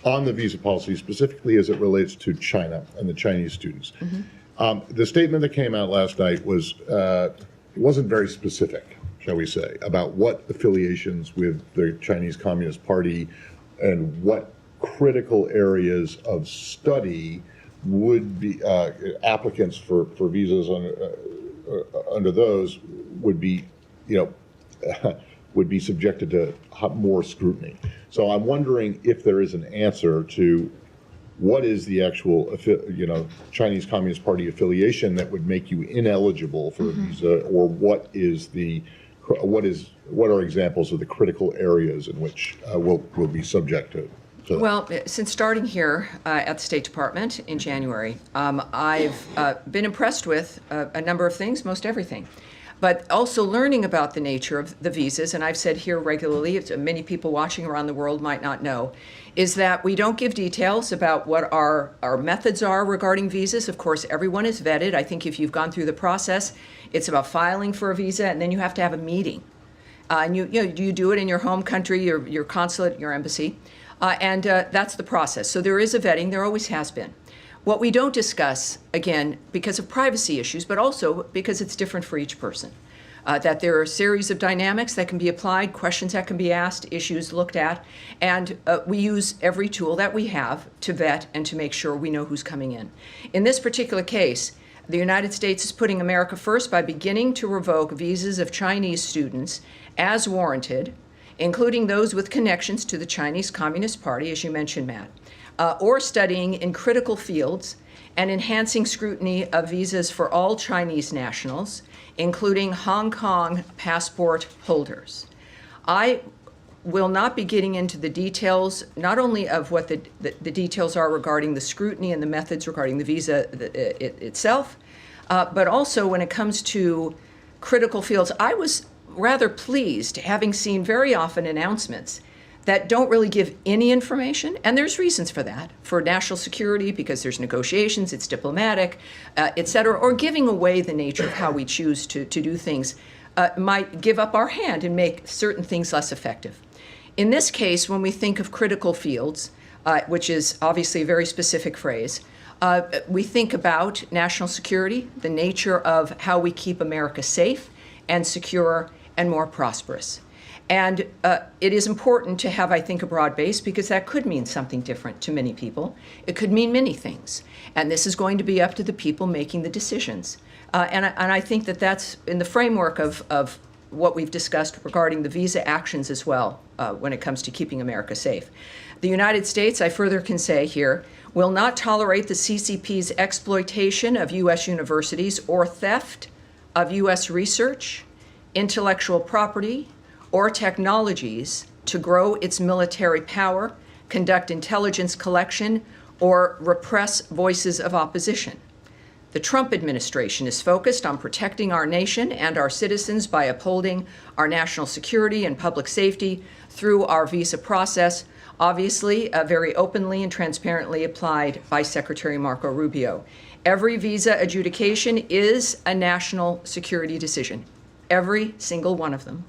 on the visa policy, specifically as it relates to China and the Chinese students. The statement that came out last night was, it wasn't very specific, shall we say, about what affiliations with the Chinese Communist Party and what critical areas of study would be applicants for visas under those would be, would be subjected to more scrutiny. So I'm wondering if there is an answer to what is the actual, Chinese Communist Party affiliation that would make you ineligible for a visa, or what are examples of the critical areas in which we'll be subject to? Well, since starting here at the State Department in January, I've been impressed with a number of things, most everything, but also learning about the nature of the visas. And I've said here regularly, many people watching around the world might not know, is that we don't give details about what our methods are regarding visas. Of course, everyone is vetted. I think if you've gone through the process, it's about filing for a visa, and then you have to have a meeting. And you do it in your home country, your consulate, your embassy. And that's the process. So there is a vetting, there always has been. What we don't discuss, again, because of privacy issues, but also because it's different for each person, that there are a series of dynamics that can be applied, questions that can be asked, issues looked at, and we use every tool that we have to vet and to make sure we know who's coming in. In this particular case, the United States is putting America first by beginning to revoke visas of Chinese students as warranted, including those with connections to the Chinese Communist Party, as you mentioned, Matt, or studying in critical fields, and enhancing scrutiny of visas for all Chinese nationals, including Hong Kong passport holders. I will not be getting into the details, not only of what the details are regarding the scrutiny and the methods regarding the visa itself, but also when it comes to critical fields. I was rather pleased, having seen very often announcements that don't really give any information, and there's reasons for that, for national security, because there's negotiations, it's diplomatic, et cetera, or giving away the nature of how we choose to do things might give up our hand and make certain things less effective. In this case, when we think of critical fields, which is obviously a very specific phrase, we think about national security, the nature of how we keep America safe and secure and more prosperous. And it is important to have, I think, a broad base, because that could mean something different to many people. It could mean many things. And this is going to be up to the people making the decisions. And I think that that's in the framework of what we've discussed regarding the visa actions as well, when it comes to keeping America safe. The United States, I further can say here, will not tolerate the CCP's exploitation of U.S. universities or theft of U.S. research, intellectual property, or technologies to grow its military power, conduct intelligence collection, or repress voices of opposition. The Trump administration is focused on protecting our nation and our citizens by upholding our national security and public safety through our visa process, obviously very openly and transparently applied by Secretary Marco Rubio. Every visa adjudication is a national security decision, every single one of them.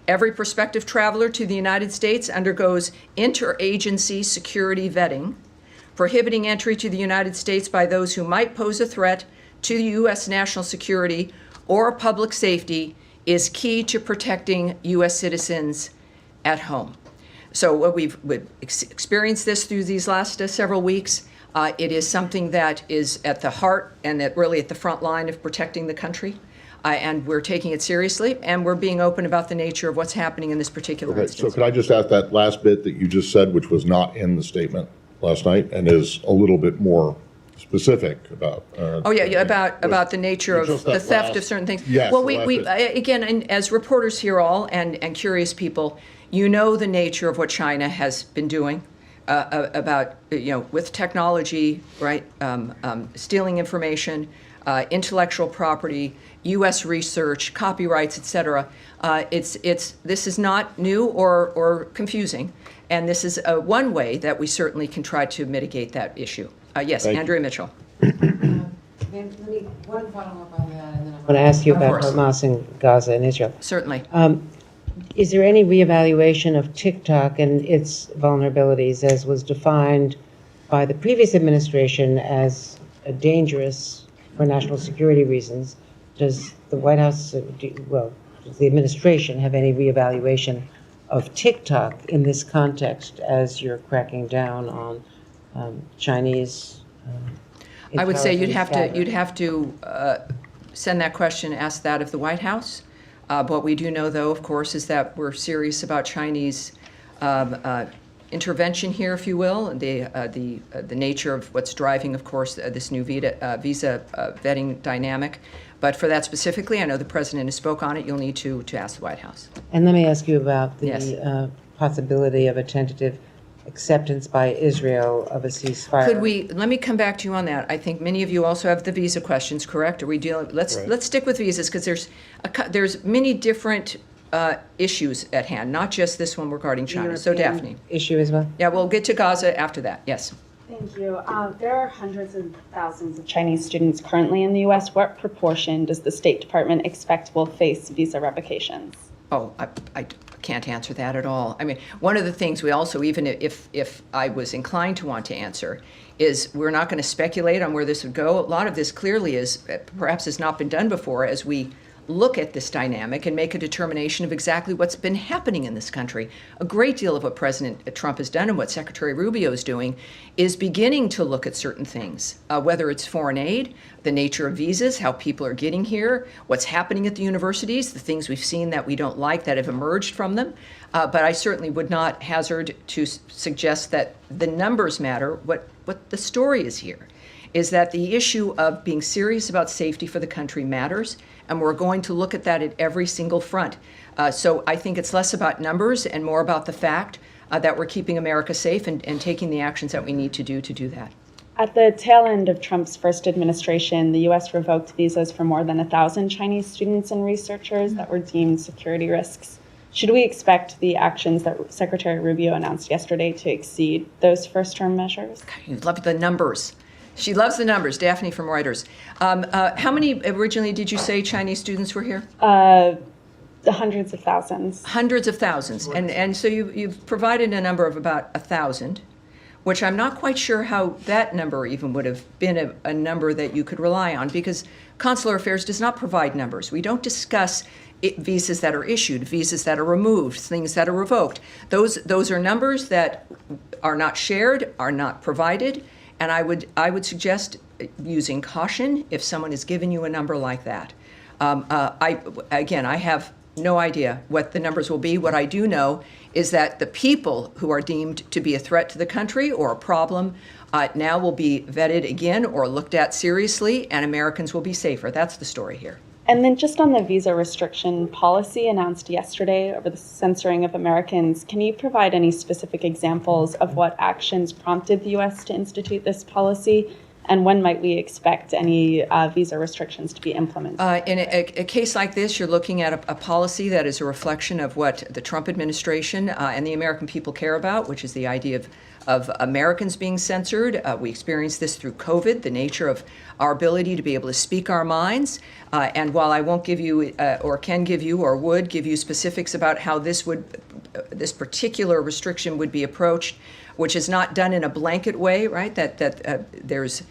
Every prospective traveler to the United States undergoes interagency security vetting. Prohibiting entry to the United States by those who might pose a threat to U.S. national security or public safety is key to protecting U.S. citizens at home. So we've experienced this through these last several weeks. It is something that is at the heart and really at the front line of protecting the country. And we're taking it seriously, and we're being open about the nature of what's happening in this particular instance. So could I just ask that last bit that you just said, which was not in the statement last night, and is a little bit more specific about? About the nature of the theft of certain things. Yes. Well, we again, and as reporters here all and curious people, you know the nature of what China has been doing about with technology, right? Stealing information, intellectual property, U.S. research, copyrights, et cetera. This is not new or confusing, and this is one way that we certainly can try to mitigate that issue. Yes, Andrea Mitchell. Let me one follow-up on that, and then I'm going to ask you about Hamas and Gaza and Israel. Certainly. Is there any reevaluation of TikTok and its vulnerabilities as was defined by the previous administration as dangerous for national security reasons? Does the White House, does the administration have any reevaluation of TikTok in this context as you're cracking down on Chinese I would say you'd intelligence have to send that question, ask that of the White House. What we do know, though, of course, is that we're serious about Chinese intervention here, if you will, the nature of what's driving, of course, this new visa vetting dynamic. But for that specifically, I know the president has spoke on it. You'll need to ask the White House. And let me ask you about the Yes. possibility of a tentative acceptance by Israel of a ceasefire. Let me come back to you on that. I think many of you also have the visa questions, correct? Are we dealing, let's stick with visas because there's many different issues at hand, not just this one regarding China. So European Daphne. issue as well? Yeah, we'll get to Gaza after that, yes. Thank you. There are hundreds of thousands of Chinese students currently in the U.S. What proportion does the State Department expect will face visa revocations? Oh, I can't answer that at all. I mean, one of the things we also, even if I was inclined to want to answer, is we're not going to speculate on where this would go. A lot of this clearly is, perhaps has not been done before as we look at this dynamic and make a determination of exactly what's been happening in this country. A great deal of what President Trump has done and what Secretary Rubio is doing is beginning to look at certain things, whether it's foreign aid, the nature of visas, how people are getting here, what's happening at the universities, the things we've seen that we don't like that have emerged from them. But I certainly would not hazard to suggest that the numbers matter. What the story is here is that the issue of being serious about safety for the country matters, and we're going to look at that at every single front. So I think it's less about numbers and more about the fact that we're keeping America safe and taking the actions that we need to do that. At the tail end of Trump's first administration, the U.S. revoked visas for more than 1,000 Chinese students and researchers that were deemed security risks. Should we expect the actions that Secretary Rubio announced yesterday to exceed those first-term measures? You love the numbers. She loves the numbers, Daphne from Reuters. How many originally did you say Chinese students were here? The hundreds of thousands. Hundreds of thousands. And so you've provided a number of about 1,000, which I'm not quite sure how that number even would have been a number that you could rely on, because Consular Affairs does not provide numbers. We don't discuss visas that are issued, visas that are removed, things that are revoked. Those are numbers that are not shared, are not provided. And I would suggest using caution if someone has given you a number like that. I have no idea what the numbers will be. What I do know is that the people who are deemed to be a threat to the country or a problem now will be vetted again or looked at seriously, and Americans will be safer. That's the story here. And then just on the visa restriction policy announced yesterday over the censoring of Americans, can you provide any specific examples of what actions prompted the U.S. to institute this policy? And when might we expect any visa restrictions to be implemented? In a case like this, you're looking at a policy that is a reflection of what the Trump administration and the American people care about, which is the idea of Americans being censored. We experienced this through COVID, the nature of our ability to be able to speak our minds. And while I won't give you or can give you or would give you specifics about how this particular restriction would be approached, which is not done in a blanket way, right? That there's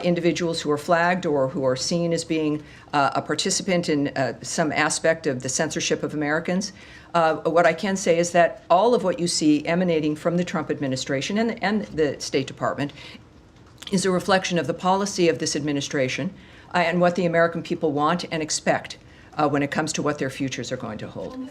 individuals who are flagged or who are seen as being a participant in some aspect of the censorship of Americans. What I can say is that all of what you see emanating from the Trump administration and the State Department is a reflection of the policy of this administration and what the American people want and expect when it comes to what their futures are going to hold.